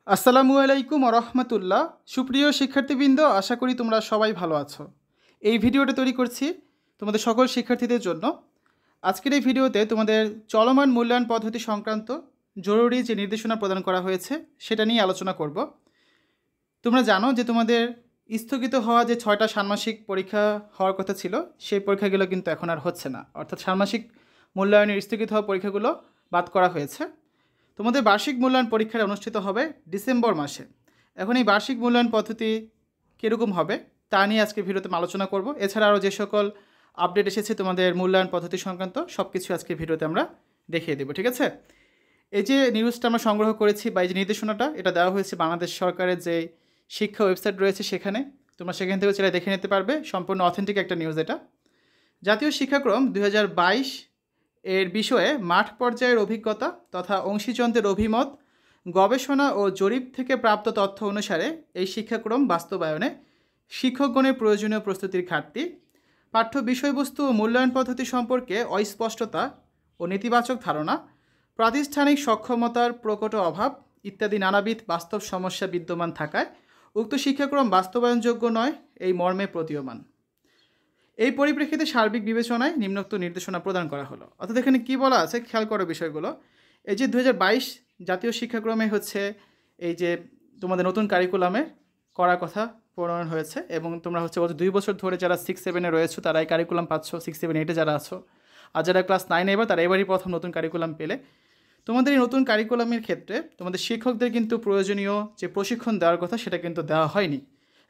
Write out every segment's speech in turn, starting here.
আসসালামু আলাইকুম রহমতুল্লাহ। সুপ্রিয় শিক্ষার্থীবৃন্দ, আশা করি তোমরা সবাই ভালো আছো। এই ভিডিওটা তৈরি করছি তোমাদের সকল শিক্ষার্থীদের জন্য। আজকের এই ভিডিওতে তোমাদের চলমান মূল্যায়ন পদ্ধতি সংক্রান্ত জরুরি যে নির্দেশনা প্রদান করা হয়েছে সেটা নিয়ে আলোচনা করব। তোমরা জানো যে তোমাদের স্থগিত হওয়া যে 6টা ষান্মাসিক পরীক্ষা হওয়ার কথা ছিল, সেই পরীক্ষাগুলো কিন্তু এখন আর হচ্ছে না। অর্থাৎ ষান্মাসিক মূল্যায়নের স্থগিত হওয়া পরীক্ষাগুলো বাদ করা হয়েছে। তোমাদের বার্ষিক মূল্যায়ন পরীক্ষাটা অনুষ্ঠিত হবে ডিসেম্বর মাসে। এখন এই বার্ষিক মূল্যায়ন পদ্ধতি কীরকম হবে তা নিয়ে আজকে ভিডিওতে আলোচনা করব। এছাড়া আরও যে সকল আপডেট এসেছে তোমাদের মূল্যায়ন পদ্ধতি সংক্রান্ত সব কিছু আজকে ভিডিওতে আমরা দেখিয়ে দেবো, ঠিক আছে? এই যে নিউজটা আমরা সংগ্রহ করেছি বা এই যে নির্দেশনাটা, এটা দেওয়া হয়েছে বাংলাদেশ সরকারের যে শিক্ষা ওয়েবসাইট রয়েছে সেখানে। তোমরা সেখান থেকে চাইলে দেখে নিতে পারবে, সম্পূর্ণ অথেন্টিক একটা নিউজ এটা। জাতীয় শিক্ষাক্রম 2022 এর বিষয়ে মাঠ পর্যায়ের অভিজ্ঞতা তথা অংশীজনদের অভিমত, গবেষণা ও জরিপ থেকে প্রাপ্ত তথ্য অনুসারে এই শিক্ষাক্রম বাস্তবায়নে শিক্ষকগণের প্রয়োজনীয় প্রস্তুতির ঘাটতি, পাঠ্য বিষয়বস্তু ও মূল্যায়ন পদ্ধতি সম্পর্কে অস্পষ্টতা ও নেতিবাচক ধারণা, প্রাতিষ্ঠানিক সক্ষমতার প্রকট অভাব ইত্যাদি নানাবিধ বাস্তব সমস্যা বিদ্যমান থাকায় উক্ত শিক্ষাক্রম বাস্তবায়নযোগ্য নয় এই মর্মে প্রতীয়মান। এই পরিপ্রেক্ষিতে সার্বিক বিবেচনায় নিম্নোক্ত নির্দেশনা প্রদান করা হলো। অর্থাৎ এখানে কী বলা আছে খেয়াল করো বিষয়গুলো। এই যে 2022 জাতীয় শিক্ষাক্রমে হচ্ছে এই যে তোমাদের নতুন কারিকুলামে করার কথা প্রণয়ন হয়েছে, এবং তোমরা হচ্ছে গত 2 বছর ধরে যারা 6-7-এ রয়েছো তারা এই কারিকুলাম পাচ্ছ, 6-7-8-এ যারা আছো, আর যারা ক্লাস 9-এ এবার তারা এবারই প্রথম নতুন কারিকুলাম পেলে। তোমাদের এই নতুন কারিকুলামের ক্ষেত্রে তোমাদের শিক্ষকদের কিন্তু প্রয়োজনীয় যে প্রশিক্ষণ দেওয়ার কথা সেটা কিন্তু দেওয়া হয়নি।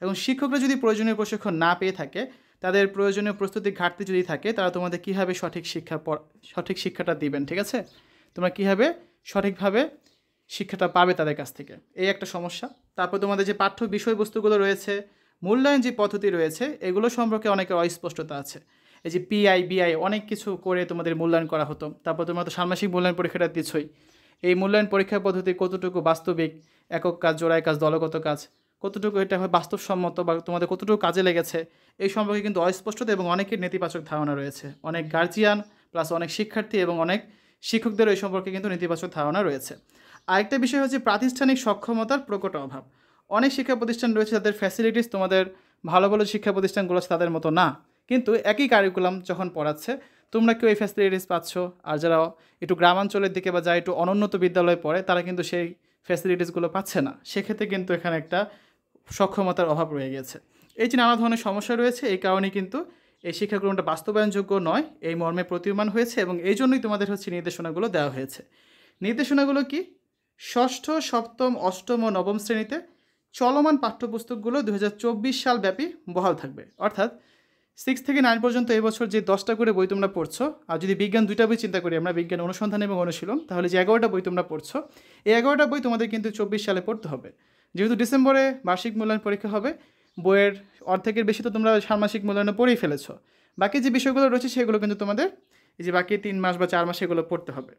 এবং শিক্ষকরা যদি প্রয়োজনীয় প্রশিক্ষণ না পেয়ে থাকে, তাদের প্রয়োজনীয় প্রস্তুতির ঘাটতি যদি থাকে, তারা তোমাদের কীভাবে সঠিক শিক্ষাটা দিবেন, ঠিক আছে? তোমরা কীভাবে সঠিকভাবে শিক্ষাটা পাবে তাদের কাছ থেকে, এই একটা সমস্যা। তারপর তোমাদের যে পাঠ্য বিষয়বস্তুগুলো রয়েছে, মূল্যায়ন যে পদ্ধতি রয়েছে, এগুলো সম্পর্কে অনেকের অস্পষ্টতা আছে। এই যে পিআই বিআই অনেক কিছু করে তোমাদের মূল্যায়ন করা হতো। তারপর তোমরা তো ষান্মাসিক মূল্যায়ন পরীক্ষাটা দিচ্ছই। এই মূল্যায়ন পরীক্ষা পদ্ধতি কতটুকু বাস্তবিক, একক কাজ, জোড়ায় কাজ, দলগত কাজ, কতটুকু এটা হয় বাস্তবসম্মত বা তোমাদের কতটুকু কাজে লেগেছে, এই সম্পর্কে কিন্তু অস্পষ্টতা এবং অনেকের নেতিবাচক ধারণা রয়েছে। অনেক গার্জিয়ান প্লাস অনেক শিক্ষার্থী এবং অনেক শিক্ষকদের এই সম্পর্কে কিন্তু নেতিবাচক ধারণা রয়েছে। আরেকটা বিষয় হচ্ছে প্রাতিষ্ঠানিক সক্ষমতার প্রকট অভাব। অনেক শিক্ষা প্রতিষ্ঠান রয়েছে যাদের ফ্যাসিলিটিস তোমাদের ভালো ভালো শিক্ষা প্রতিষ্ঠানগুলো আছে তাদের মতো না, কিন্তু একই কারিকুলাম যখন পড়াচ্ছে তোমরা কেউ এই ফ্যাসিলিটিস পাচ্ছ, আর যারা একটু গ্রামাঞ্চলের দিকে বা যারা একটু অনুন্নত বিদ্যালয়ে পড়ে তারা কিন্তু সেই ফ্যাসিলিটিসগুলো পাচ্ছে না। সেক্ষেত্রে কিন্তু এখানে একটা সক্ষমতার অভাব রয়ে গেছে। এই যে নানা ধরনের সমস্যা রয়েছে, এই কারণে কিন্তু এই শিক্ষাক্রমটা বাস্তবায়নযোগ্য নয় এই মর্মে প্রতীয়মান হয়েছে, এবং এই জন্যই তোমাদের হচ্ছে নির্দেশনাগুলো দেওয়া হয়েছে। নির্দেশনাগুলো কি? ষষ্ঠ, সপ্তম, অষ্টম ও নবম শ্রেণীতে চলমান পাঠ্যপুস্তকগুলো 2024 সাল ব্যাপী বহাল থাকবে। অর্থাৎ 6 থেকে 9 পর্যন্ত এই বছর যে 10টা করে বই তোমরা পড়ছো, আর যদি বিজ্ঞান 2টা বই চিন্তা করি আমরা, বিজ্ঞান অনুসন্ধান এবং অনুশীলন, তাহলে যে 11টা বই তোমরা পড়ছো, এই 11টা বই তোমাদের কিন্তু 24 সালে পড়তে হবে। যেহেতু ডিসেম্বরে বার্ষিক মূল্যায়ন পরীক্ষা হবে, বইয়ের অর্ধেকের বেশি তো তোমরা ষান্মাসিক মূল্যায়নে পড়েই ফেলেছো। বাকি যে বিষয়গুলো রয়েছে সেগুলো কিন্তু তোমাদের এই যে বাকি 3 মাস বা 4 মাস এগুলো পড়তে হবে।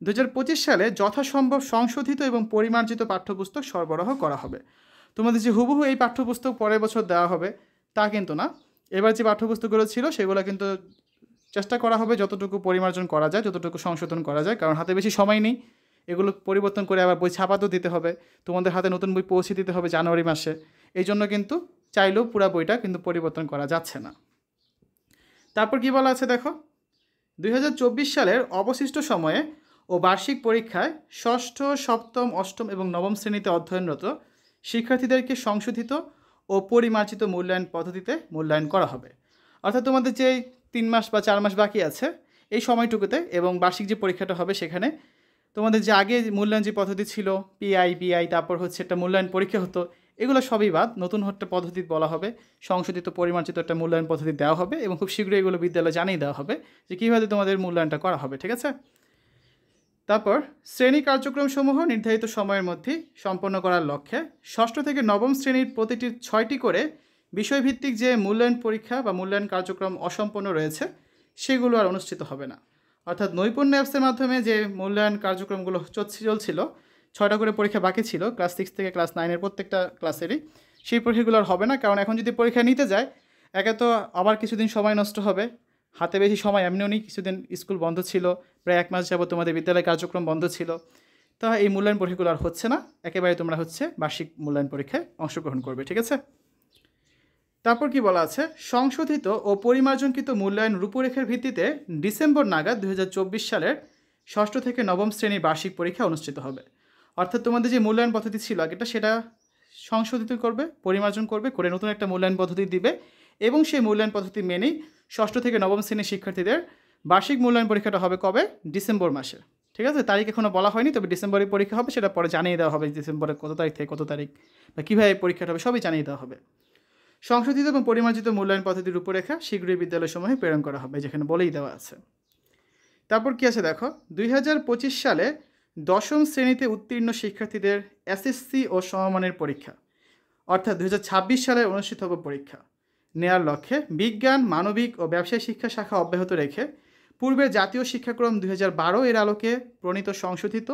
2025 সালে যথাসম্ভব সংশোধিত এবং পরিমার্জিত পাঠ্যপুস্তক সরবরাহ করা হবে। তোমাদের যে হুবহু এই পাঠ্যপুস্তক পরের বছর দেওয়া হবে তা কিন্তু না। এবার যে পাঠ্যপুস্তকগুলো ছিল সেগুলো কিন্তু চেষ্টা করা হবে যতটুকু পরিমার্জন করা যায়, যতটুকু সংশোধন করা যায়, কারণ হাতে বেশি সময় নেই। এগুলো পরিবর্তন করে আবার বই ছাপাতেও দিতে হবে, তোমাদের হাতে নতুন বই পৌঁছে দিতে হবে জানুয়ারি মাসে। এই জন্য কিন্তু চাইলেও পুরো বইটা কিন্তু পরিবর্তন করা যাচ্ছে না। তারপর কি বলা আছে দেখো, 2024 সালের অবশিষ্ট সময়ে ও বার্ষিক পরীক্ষায় ষষ্ঠ, সপ্তম, অষ্টম এবং নবম শ্রেণীতে অধ্যয়নরত শিক্ষার্থীদেরকে সংশোধিত ও পরিমার্জিত মূল্যায়ন পদ্ধতিতে মূল্যায়ন করা হবে। অর্থাৎ তোমাদের যে 3 মাস বা 4 মাস বাকি আছে এই সময়টুকুতে, এবং বার্ষিক যে পরীক্ষাটা হবে সেখানে তোমাদের যে আগে মূল্যায়ন যে পদ্ধতি ছিল পিআই বিআই, তারপর হচ্ছে একটা মূল্যায়ন পরীক্ষা হতো, এগুলো সবই বাদ, নতুন একটা পদ্ধতি বলা হবে, সংশোধিত পরিমার্জিত একটা মূল্যায়ন পদ্ধতি দেওয়া হবে, এবং খুব শীঘ্রই এগুলো বিদ্যালয়ে জানিয়ে দেওয়া হবে যে কীভাবে তোমাদের মূল্যায়নটা করা হবে, ঠিক আছে? তারপর শ্রেণী কার্যক্রমসমূহ নির্ধারিত সময়ের মধ্যে সম্পন্ন করার লক্ষ্যে ষষ্ঠ থেকে নবম শ্রেণীর প্রতিটি 6টি করে বিষয়ভিত্তিক যে মূল্যায়ন পরীক্ষা বা মূল্যায়ন কার্যক্রম অসম্পন্ন রয়েছে সেগুলো আর অনুষ্ঠিত হবে না। অর্থাৎ নৈপুণ্য অ্যাপসের মাধ্যমে যে মূল্যায়ন কার্যক্রমগুলো চলছিল, 6টা করে পরীক্ষা বাকি ছিল ক্লাস 6 থেকে ক্লাস 9-এর প্রত্যেকটা ক্লাসেরই, সেই পরীক্ষাগুলো আর হবে না। কারণ এখন যদি পরীক্ষা নিতে যায়, একে তো আবার কিছুদিন সময় নষ্ট হবে, হাতে বেশি সময় এমনিও নেই, কিছুদিন স্কুল বন্ধ ছিল, প্রায় 1 মাস যাবত তোমাদের বিদ্যালয় কার্যক্রম বন্ধ ছিল। তা এই মূল্যায়ন পরীক্ষাগুলো আর হচ্ছে না, একেবারে তোমরা হচ্ছে বার্ষিক মূল্যায়ন পরীক্ষায় অংশগ্রহণ করবে, ঠিক আছে। তারপর কি বলা আছে, সংশোধিত ও পরিমার্জনকৃত মূল্যায়ন রূপরেখার ভিত্তিতে ডিসেম্বর নাগাদ 2024 সালের ষষ্ঠ থেকে নবম শ্রেণীর বার্ষিক পরীক্ষা অনুষ্ঠিত হবে। অর্থাৎ তোমাদের যে মূল্যায়ন পদ্ধতি ছিল আগেটা, সেটা সংশোধিত করবে, পরিমার্জন করবে, করে নতুন একটা মূল্যায়ন পদ্ধতি দিবে, এবং সেই মূল্যায়ন পদ্ধতি মেনেই ষষ্ঠ থেকে নবম শ্রেণীর শিক্ষার্থীদের বার্ষিক মূল্যায়ন পরীক্ষাটা হবে কবে, ডিসেম্বর মাসে, ঠিক আছে। তারিখ এখনও বলা হয়নি, তবে ডিসেম্বরে পরীক্ষা হবে, সেটা পরে জানিয়ে দেওয়া হবে ডিসেম্বরের কত তারিখ থেকে কত তারিখ বা কীভাবে পরীক্ষাটা হবে সবই জানিয়ে দেওয়া হবে। সংশোধিত এবং পরিমার্জিত মূল্যায়ন পদ্ধতির রূপরেখা শীঘ্রই বিদ্যালয়সমূহে প্রেরণ করা হবে, যেখানে বলেই দেওয়া আছে। তারপর কি আছে দেখো, 2025 সালে দশম শ্রেণীতে উত্তীর্ণ শিক্ষার্থীদের এসএসসি ও সমমানের পরীক্ষা, অর্থাৎ 2026 সালে অনুষ্ঠিত হবে পরীক্ষা নেয়ার লক্ষ্যে বিজ্ঞান, মানবিক ও ব্যবসায় শিক্ষা শাখা অব্যাহত রেখে পূর্বের জাতীয় শিক্ষাক্রম 2012 এর আলোকে প্রণীত সংশোধিত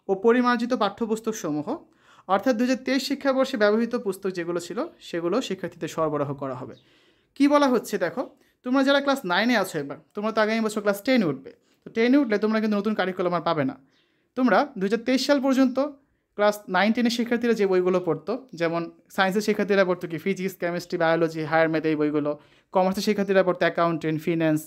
ও পরিমার্জিত পাঠ্যপুস্তকসমূহ, অর্থাৎ 2023 শিক্ষাবর্ষে ব্যবহৃত পুস্তক যেগুলো ছিল সেগুলো শিক্ষার্থীদের সরবরাহ করা হবে। কি বলা হচ্ছে দেখো, তোমরা যারা ক্লাস 9-এ আছো এবার, তোমরা তো আগামী বছর ক্লাস 10-এ উঠবে, তো 10-এ উঠলে তোমরা কিন্তু নতুন কারিকুলাম আর পাবে না। তোমরা 2023 সাল পর্যন্ত ক্লাস 9-10-এর শিক্ষার্থীরা যে বইগুলো পড়তো, যেমন সায়েন্সের শিক্ষার্থীরা পড়তো কি physics, chemistry, biology, higher math এই বইগুলো, কমার্সের শিক্ষার্থীরা পড়তো অ্যাকাউন্টেন্ট, ফিন্যান্স,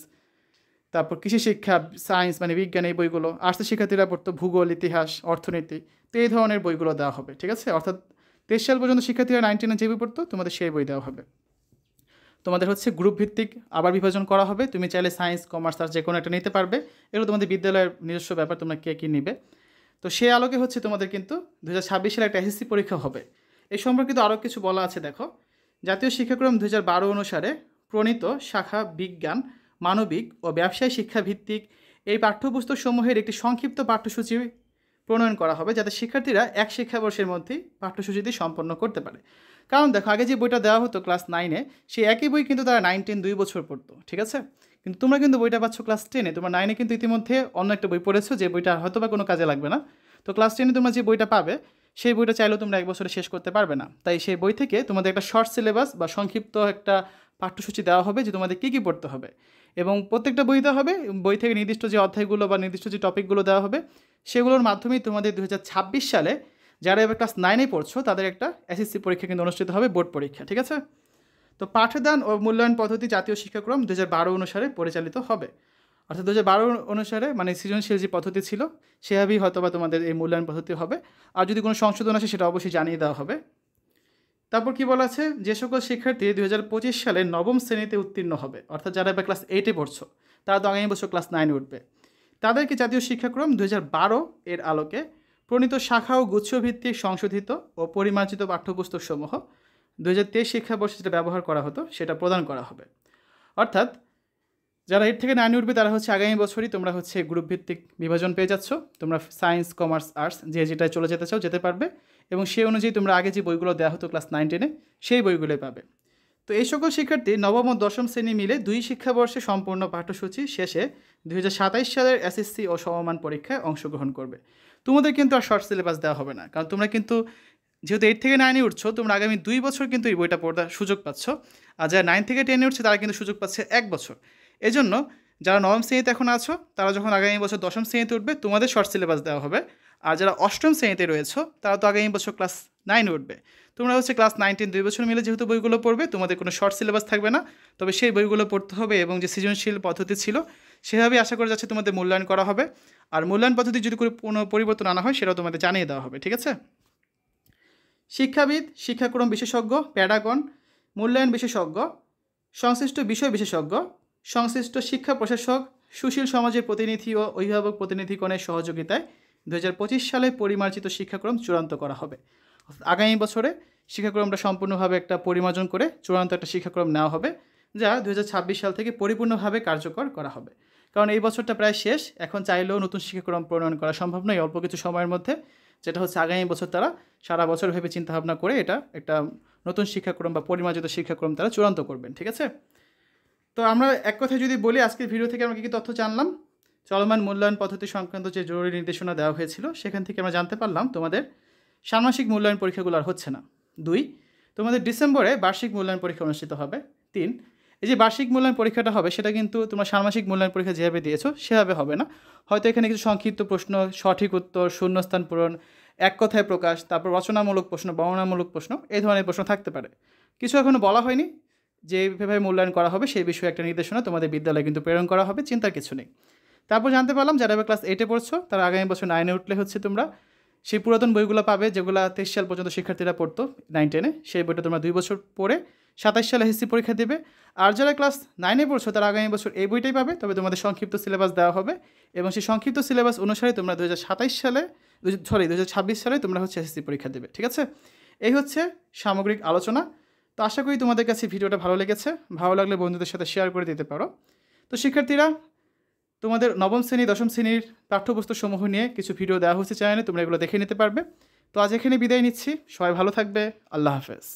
তারপর কৃষি শিক্ষা, সায়েন্স মানে বিজ্ঞান এই বইগুলো, আর্টসের শিক্ষার্থীরা পড়তো ভূগোল, ইতিহাস, অর্থনীতি, তো এই ধরনের বইগুলো দেওয়া হবে, ঠিক আছে। অর্থাৎ 23 সাল পর্যন্ত শিক্ষার্থীরা 9-10-এ যে বই পড়তো তোমাদের সেই বই দেওয়া হবে। তোমাদের হচ্ছে গ্রুপ ভিত্তিক আবার বিভাজন করা হবে, তুমি চাইলে সায়েন্স, কমার্স, আর্টস যে কোনো একটা নিতে পারবে, এগুলো তোমাদের বিদ্যালয়ের নিজস্ব ব্যাপার, তোমরা কে কী নিবে। তো সে আলোকে হচ্ছে তোমাদের কিন্তু 2026 সালে একটা এসএসসি পরীক্ষা হবে। এই সম্পর্কিত আরও কিছু বলা আছে দেখো, জাতীয় শিক্ষাক্রম 2012 অনুসারে প্রণীত শাখা বিজ্ঞান, মানবিক ও ব্যবসায় শিক্ষাভিত্তিক এই পাঠ্যপুস্তকসমূহের একটি সংক্ষিপ্ত পাঠ্যসূচি প্রণয়ন করা হবে, যাতে শিক্ষার্থীরা এক শিক্ষাবর্ষের মধ্যেই পাঠ্যসূচিটি সম্পন্ন করতে পারে। কারণ দেখো, আগে যে বইটা দেওয়া হতো ক্লাস 9-এ, সেই একই বই কিন্তু তারা 9-10 2 বছর পড়তো, ঠিক আছে। কিন্তু তোমরা কিন্তু বইটা পাচ্ছ ক্লাস 10-এ, তোমরা 9-এ কিন্তু ইতিমধ্যে অন্য একটা বই পড়েছো, যে বইটা হয়তো বা কোনো কাজে লাগবে না। তো ক্লাস 10-এ তোমরা যে বইটা পাবে, সেই বইটা চাইলেও তোমরা এক বছরে শেষ করতে পারবে না। তাই সেই বই থেকে তোমাদের একটা শর্ট সিলেবাস বা সংক্ষিপ্ত একটা পাঠ্যসূচি দেওয়া হবে, যে তোমাদের কী কী পড়তে হবে, এবং প্রত্যেকটা বই দেওয়া হবে, বই থেকে নির্দিষ্ট যে অধ্যায়গুলো বা নির্দিষ্ট যে টপিকগুলো দেওয়া হবে, সেগুলোর মাধ্যমেই তোমাদের 2026 সালে যারা এবার ক্লাস 9-এ পড়ছো তাদের একটা এসএসসি পরীক্ষা কিন্তু অনুষ্ঠিত হবে, বোর্ড পরীক্ষা, ঠিক আছে। তো পাঠদান ও মূল্যায়ন পদ্ধতি জাতীয় শিক্ষাক্রম 2012 অনুসারে পরিচালিত হবে, অর্থাৎ 2012 অনুসারে মানে সৃজনশীল যে পদ্ধতি ছিল সেভাবেই হয়তো বা তোমাদের এই মূল্যায়ন পদ্ধতি হবে। আর যদি কোনো সংশোধন আসে সেটা অবশ্যই জানিয়ে দেওয়া হবে। তারপর কি বলা আছে, যে সকল শিক্ষার্থী 2025 সালে নবম শ্রেণীতে উত্তীর্ণ হবে, অর্থাৎ যারা এবার ক্লাস 8-এ পড়ছো, তারা তো আগামী বছর ক্লাস 9-এ উঠবে, তাদেরকে জাতীয় শিক্ষাক্রম 2012 এর আলোকে প্রণীত শাখা ও গুচ্ছভিত্তিক সংশোধিত ও পরিমার্জিত পাঠ্যপুস্তকসমূহ 2023 শিক্ষাবর্ষে যেটা ব্যবহার করা হতো সেটা প্রদান করা হবে। অর্থাৎ যারা 8 থেকে 9-এ উঠবে তারা হচ্ছে আগামী বছরই তোমরা হচ্ছে গ্রুপ ভিত্তিক বিভাজন পেয়ে যাচ্ছ, তোমরা সায়েন্স, কমার্স, আর্টস যে যেটায় চলে যেতে চাও যেতে পারবে, এবং সেই অনুযায়ী তোমরা আগে যে বইগুলো দেওয়া হতো ক্লাস 9-10-এ সেই বইগুলোই পাবে। তো এই সকল শিক্ষার্থী নবম ও দশম শ্রেণী মিলে 2 শিক্ষাবর্ষে সম্পূর্ণ পাঠ্যসূচি শেষে 2027 সালের এসএসসি ও সমমান পরীক্ষায় অংশগ্রহণ করবে। তোমাদের কিন্তু আর শর্ট সিলেবাস দেওয়া হবে না, কারণ তোমরা কিন্তু যেহেতু 8 থেকে 9-এ উঠছো, তোমরা আগামী 2 বছর কিন্তু এই বইটা পড়ার সুযোগ পাচ্ছ, আর যারা 9 থেকে 10-এ উঠছে তারা কিন্তু সুযোগ পাচ্ছে 1 বছর। এজন্য যারা নবম শ্রেণীতে এখন আছো তারা যখন আগামী বছর দশম শ্রেণীতে উঠবে তোমাদের শর্ট সিলেবাস দেওয়া হবে, আর যারা অষ্টম শ্রেণীতে রয়েছো তারা তো আগামী বছর ক্লাস 9-এ উঠবে, তোমরা হচ্ছে ক্লাস 9-10 2 বছর মিলে যেহেতু বইগুলো পড়বে, তোমাদের কোনো শর্ট সিলেবাস থাকবে না, তবে সেই বইগুলো পড়তে হবে, এবং যে সৃজনশীল পদ্ধতি ছিল সেভাবেই আশা করা যাচ্ছে তোমাদের মূল্যায়ন করা হবে। আর মূল্যায়ন পদ্ধতি যদি কোনো পরিবর্তন আনা হয় সেটাও তোমাদের জানিয়ে দেওয়া হবে, ঠিক আছে। শিক্ষাবিদ, শিক্ষাক্রম বিশেষজ্ঞ, প্যাডাগন, মূল্যায়ন বিশেষজ্ঞ, সংশ্লিষ্ট বিষয় বিশেষজ্ঞ, সংশ্লিষ্ট শিক্ষা প্রশাসক, সুশীল সমাজের প্রতিনিধি ও অভিভাবক প্রতিনিধিগণের সহযোগিতায় 2025 সালে পরিমার্জিত শিক্ষাক্রম চূড়ান্ত করা হবে। আগামী বছরে শিক্ষাক্রমটা সম্পূর্ণভাবে একটা পরিমার্জন করে চূড়ান্ত একটা শিক্ষাক্রম নেওয়া হবে, যা 2026 সাল থেকে পরিপূর্ণভাবে কার্যকর করা হবে। কারণ এই বছরটা প্রায় শেষ, এখন চাইলেও নতুন শিক্ষাক্রম প্রণয়ন করা সম্ভব নয় অল্প কিছু সময়ের মধ্যে, যেটা হচ্ছে আগামী বছর তারা সারা বছর ভেবে চিন্তাভাবনা করে এটা একটা নতুন শিক্ষাক্রম বা পরিমার্জিত শিক্ষাক্রম তারা চূড়ান্ত করবেন, ঠিক আছে। তো আমরা এক কথায় যদি বলি, আজকের ভিডিও থেকে আমরা কী কী তথ্য জানলাম, চলমান মূল্যায়ন পদ্ধতি সংক্রান্ত যে জরুরি নির্দেশনা দেওয়া হয়েছিল সেখান থেকে আমরা জানতে পারলাম তোমাদের ষান্মাসিক মূল্যায়ন পরীক্ষাগুলো আর হচ্ছে না। 2, তোমাদের ডিসেম্বরে বার্ষিক মূল্যায়ন পরীক্ষা অনুষ্ঠিত হবে। 3, এই যে বার্ষিক মূল্যায়ন পরীক্ষাটা হবে সেটা কিন্তু তোমরা ষান্মাসিক মূল্যায়ন পরীক্ষা যেভাবে দিয়েছো সেভাবে হবে না। হয়তো এখানে কিছু সংক্ষিপ্ত প্রশ্ন, সঠিক উত্তর, শূন্যস্থান পূরণ, এক কথায় প্রকাশ, তারপর রচনামূলক প্রশ্ন, বর্ণনামূলক প্রশ্ন, এই ধরনের প্রশ্ন থাকতে পারে। কিছু এখনও বলা হয়নি, যেভাবে মূল্যায়ন করা হবে সেই বিষয়ে একটা নির্দেশনা তোমাদের বিদ্যালয়ে কিন্তু প্রেরণ করা হবে, চিন্তার কিছু নেই। তারপর জানতে পারলাম যারা এবার ক্লাস 8-এ পড়ছো তারা আগামী বছর 9-এ উঠলে হচ্ছে তোমরা সেই পুরাতন বইগুলো পাবে যেগুলো 23 সাল পর্যন্ত শিক্ষার্থীরা পড়তো 9-10-এ, সেই বইটা তোমরা 2 বছর পড়ে 27 সালে এসএসসি পরীক্ষা দেবে। আর যারা ক্লাস 9-এ পড়ছো তারা আগামী বছর এই বইটাই পাবে, তবে তোমাদের সংক্ষিপ্ত সিলেবাস দেওয়া হবে এবং সেই সংক্ষিপ্ত সিলেবাস অনুসারে তোমরা 2027 সালে 2026 সালে তোমরা হচ্ছে এসএসসি পরীক্ষা দেবে। ঠিক আছে, এই হচ্ছে সামগ্রিক আলোচনা। তো আশা করি তোমাদের কাছে ভিডিওটা ভালো লেগেছে। ভালো লাগলে বন্ধুদের সাথে শেয়ার করে দিতে পারো। তো শিক্ষার্থীরা, তোমাদের নবম শ্রেণী, দশম শ্রেণীর পাঠ্যপুস্তকসমূহ নিয়ে কিছু ভিডিও দেওয়া হচ্ছে চ্যানেলে, তোমরা এগুলো দেখে নিতে পারবে। তো আজ এখানে বিদায় নিচ্ছি, সবাই ভালো থাকবে, আল্লাহ হাফেজ।